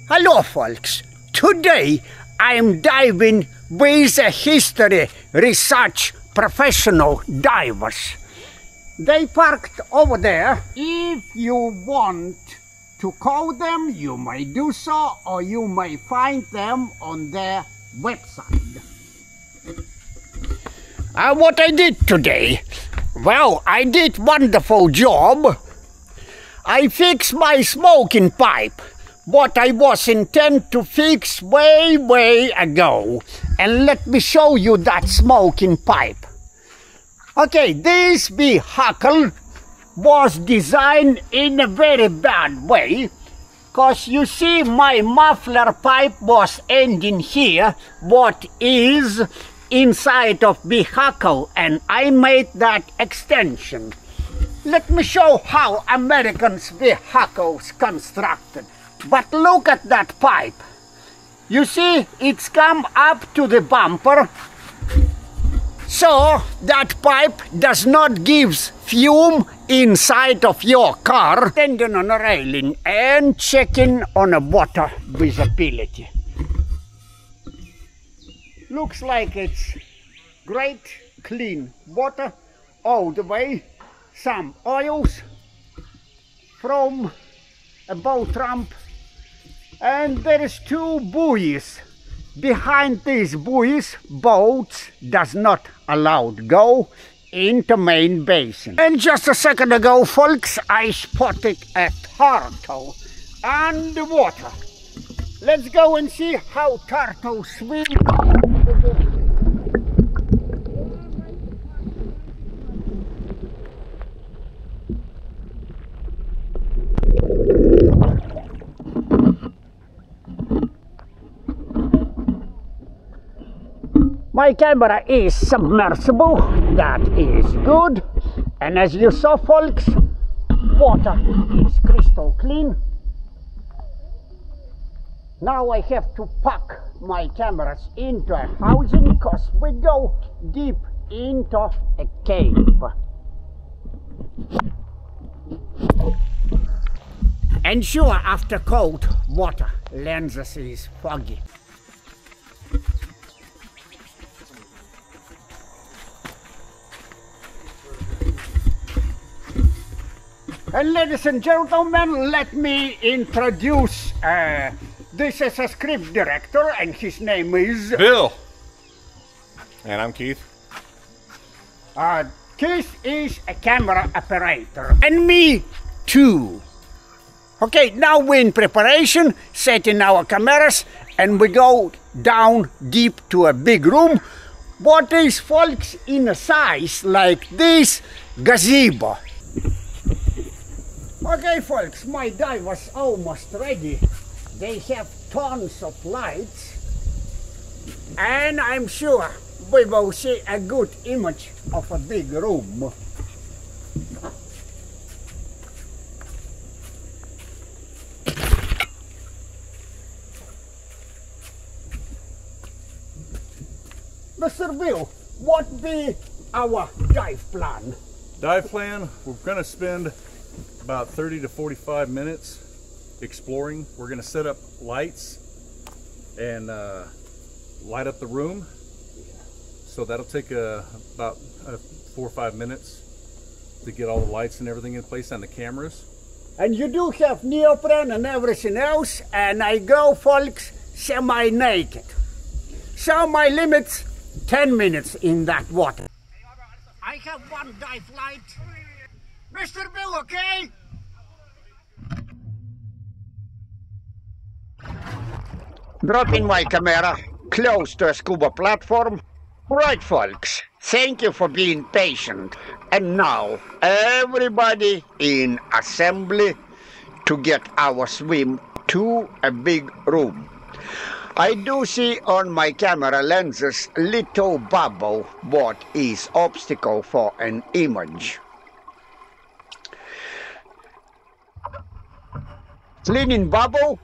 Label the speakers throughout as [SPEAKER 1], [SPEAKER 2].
[SPEAKER 1] Hello folks, today I'm diving with a history research professional divers. They parked over there. If you want to call them, you may do so, or you may find them on their website. What I did today? Well, I did wonderful job. I fixed my smoking pipe, what I was intent to fix way ago. And let me show you that smoking pipe. Okay, this vehicle was designed in a very bad way, because you see my muffler pipe was ending here, what is inside of vehicle, and I made that extension. Let me show how Americans' vehicles constructed. But look at that pipe. You see, it's come up to the bumper. So that pipe does not give fume inside of your car. Standing on a railing and checking on a water visibility. Looks like it's great, clean water all the way. Some oils from a boat ramp. And there is two buoys. Behind these buoys, boats does not allowed go into main basin. And just a second ago, folks, I spotted a turtle underwater. Let's go and see how turtles swim. My camera is submersible, that is good. And as you saw, folks, water is crystal clean. Now I have to pack my cameras into a housing because we go deep into a cave. And sure, after cold water, lenses is foggy. And ladies and gentlemen, let me introduce, this is a script director and his name is...
[SPEAKER 2] Bill! And I'm Keith.
[SPEAKER 1] Keith is a camera operator. And me too. Okay, now we're in preparation, setting our cameras, and we go down deep to a big room. What is, folks, in a size like this gazebo. Okay, folks, my dive was almost ready. They have tons of lights, and I'm sure we will see a good image of a big room. Mr. Bill, what be our dive plan?
[SPEAKER 2] Dive plan, we're going to spend about 30 to 45 minutes exploring. We're going to set up lights and light up the room. So that'll take about 4 or 5 minutes to get all the lights and everything in place and the cameras.
[SPEAKER 1] And you do have neoprene and everything else, and I go, folks, semi-naked. So my limit's 10 minutes in that water. I have one dive light. Mr. Bill, okay? Dropping my camera close to a scuba platform. Right, folks, thank you for being patient. And now, everybody in assembly to get our swim to a big room. I do see on my camera lenses little bubble, what is obstacle for an image. Cleaning bubble,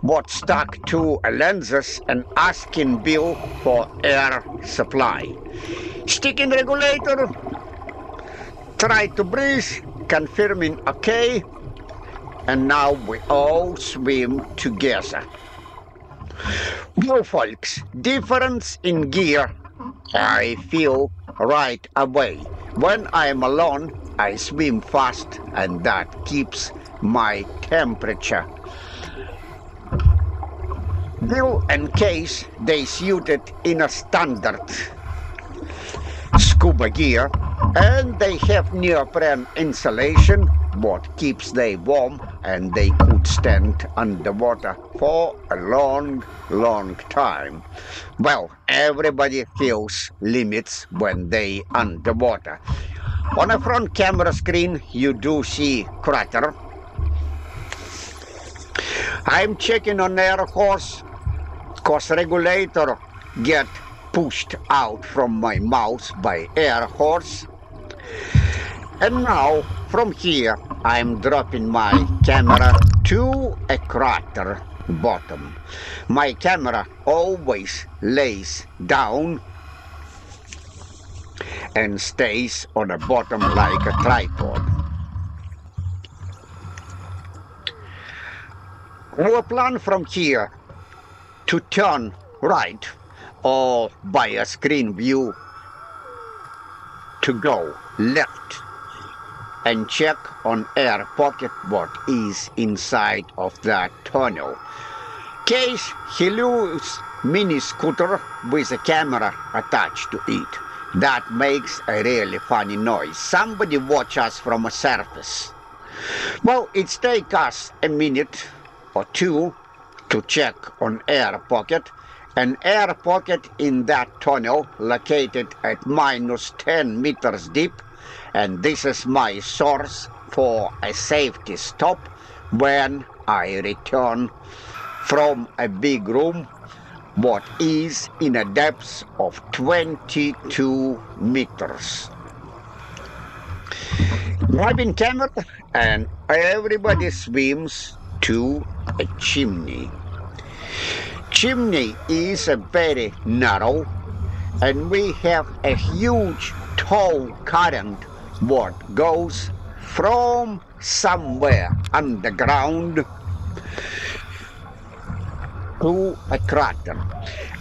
[SPEAKER 1] what stuck to lenses and asking Bill for air supply. Sticking regulator, try to breathe, confirming okay, and now we all swim together. Well, folks, difference in gear I feel right away. When I'm alone, I swim fast, and that keeps my temperature. Bill and Case, they suited in a standard scuba gear, and they have neoprene insulation, what keeps them warm, and they could stand underwater for a long time. Well, everybody feels limits when they underwater. On a front camera screen, you do see crater. I'm checking on air horse, cause regulator get pushed out from my mouth by air horse. And now, from here, I'm dropping my camera to a crater bottom. My camera always lays down and stays on the bottom like a tripod. Our plan from here to turn right or by a screen view to go left and check on air pocket what is inside of that tunnel. Case he lose mini scooter with a camera attached to it. That makes a really funny noise. Somebody watch us from a surface. Well, it's take us a minute or two to check on air pocket. An air pocket in that tunnel located at -10 meters deep, and this is my source for a safety stop when I return from a big room what is in a depth of 22 meters. Grabbing camera, and everybody swims to a chimney. Chimney is a very narrow, and we have a huge tow current what goes from somewhere underground to a crater.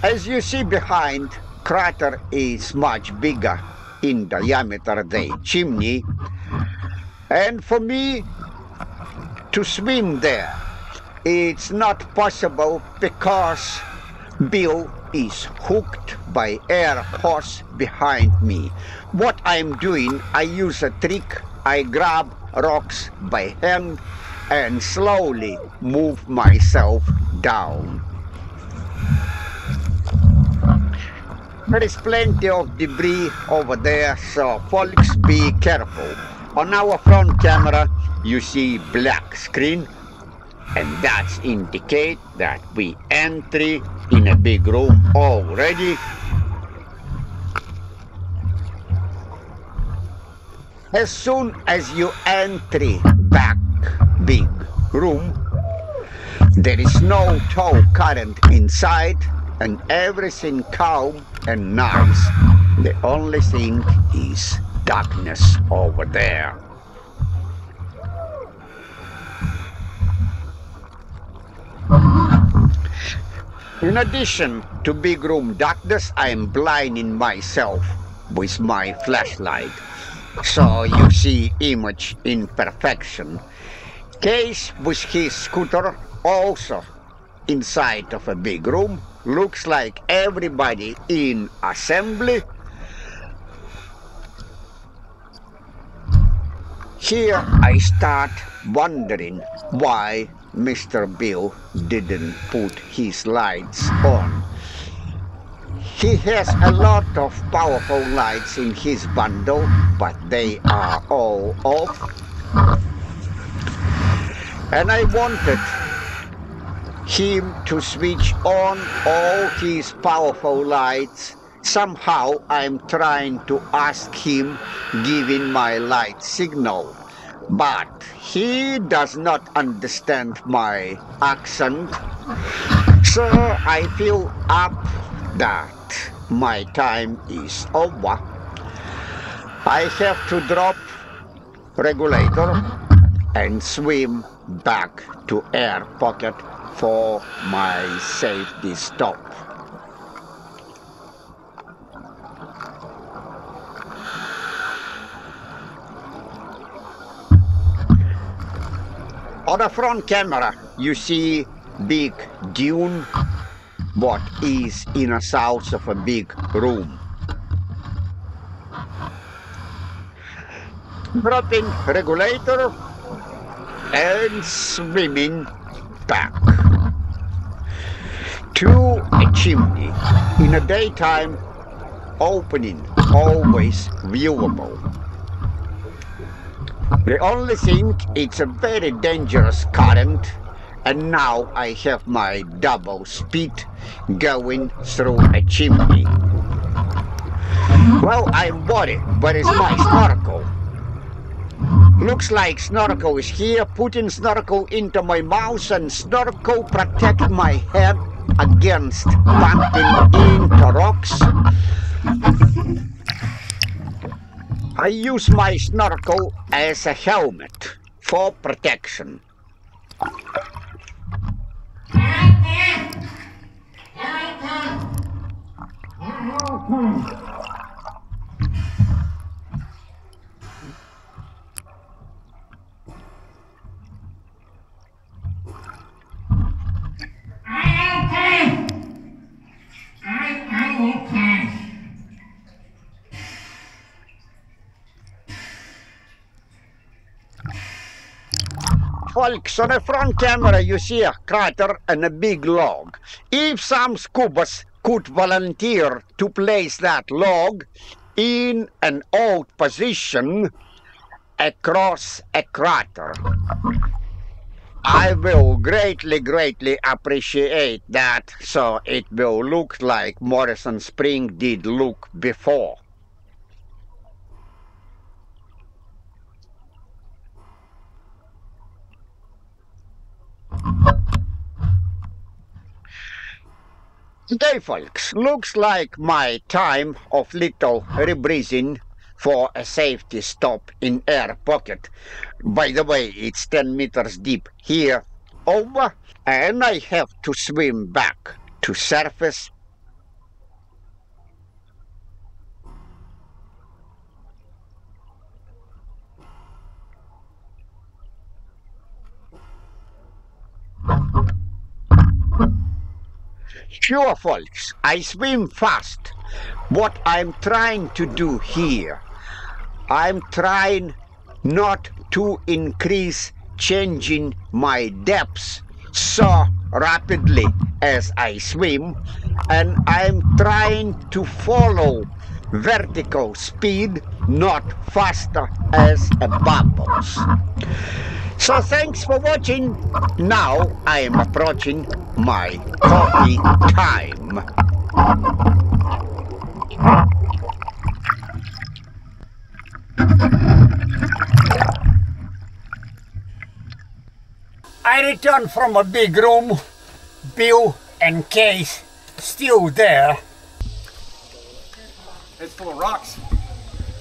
[SPEAKER 1] As you see behind, crater is much bigger in diameter than chimney, and for me to swim there, it's not possible because Bill is hooked by air hose behind me. What I'm doing, I use a trick. I grab rocks by hand and slowly move myself down. There is plenty of debris over there, so folks, be careful. On our front camera, you see black screen, and that indicate that we enter in a big room already. As soon as you enter back big room, there is no tow current inside, and everything calm and nice. The only thing is darkness over there. In addition to big room darkness, I am blinding myself with my flashlight, so you see image imperfection. Case with his scooter also inside of a big room. Looks like everybody in assembly. Here I start wondering why Mr. Bill didn't put his lights on. He has a lot of powerful lights in his bundle, but they are all off. And I wanted him to switch on all his powerful lights. Somehow I'm trying to ask him giving my light signal, but he does not understand my accent. So I feel up that my time is over. I have to drop regulator and swim back to air pocket for my safety stop. On the front camera you see big dune, what is in a south of a big room. Dropping regulator and swimming back to a chimney. In the daytime, opening always viewable. The only thing, it's a very dangerous current, and now I have my double speed going through a chimney. Well, I'm worried, but it's my snorkel. Looks like snorkel is here, putting snorkel into my mouth, and snorkel protect my head against bumping into rocks. I use my snorkel as a helmet for protection. Folks, on the front camera you see a crater and a big log. If some scubas could volunteer to place that log in an old position across a crater, I will greatly appreciate that, so it will look like Morrison Springs did look before. Okay, folks, looks like my time of little rebreathing for a safety stop in air pocket. By the way, it's 10 meters deep here, over, and I have to swim back to surface. Sure, folks, I swim fast. What I'm trying to do here, I'm trying not to increase changing my depths so rapidly as I swim, and I'm trying to follow vertical speed, not faster as a bubbles. So thanks for watching. Now I am approaching my coffee time. I returned from a big room. Bill and Case still there.
[SPEAKER 2] It's full of rocks.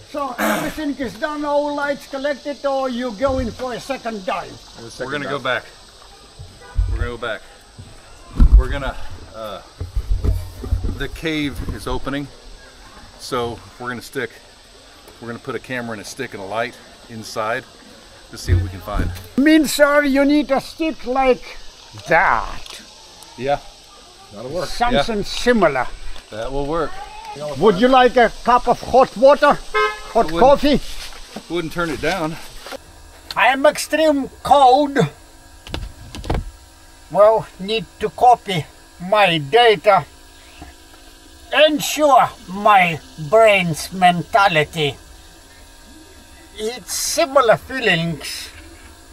[SPEAKER 1] So everything is done, all lights collected, or you going for a second dive?
[SPEAKER 2] We're gonna go back. We're gonna go back. We're gonna, the cave is opening, so we're gonna put a camera and a stick and a light inside to see what we can find.
[SPEAKER 1] Means, sir, you need a stick like that.
[SPEAKER 2] Yeah, that'll work.
[SPEAKER 1] Something similar.
[SPEAKER 2] That will work.
[SPEAKER 1] Would you like a cup of hot water? Hot coffee?
[SPEAKER 2] Wouldn't turn it down.
[SPEAKER 1] I am extreme cold. Well, need to copy my data. Ensure my brain's mentality. It's similar feelings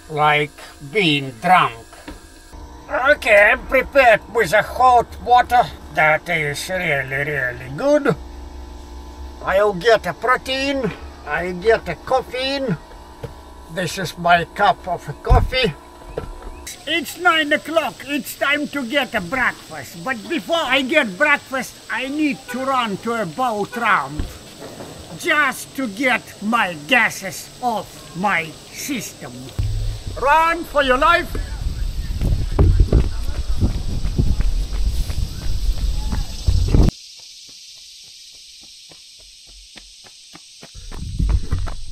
[SPEAKER 1] like being drunk. Okay, I'm prepared with a hot water. That is really good. I'll get a protein. I get a caffeine. This is my cup of coffee. It's 9 o'clock. It's time to get a breakfast. But before I get breakfast, I need to run to a boat ramp. Just to get my gases off my system. Run for your life.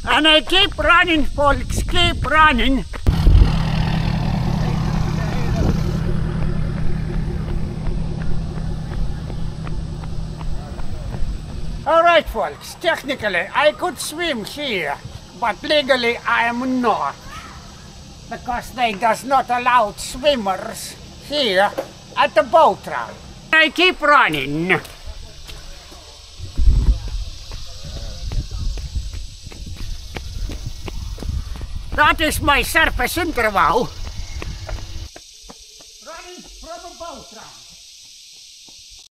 [SPEAKER 1] And I keep running, folks, keep running. Alright, folks, technically I could swim here, but legally I am not. Because they does not allow swimmers here at the boat ramp. I keep running. That is my surface interval.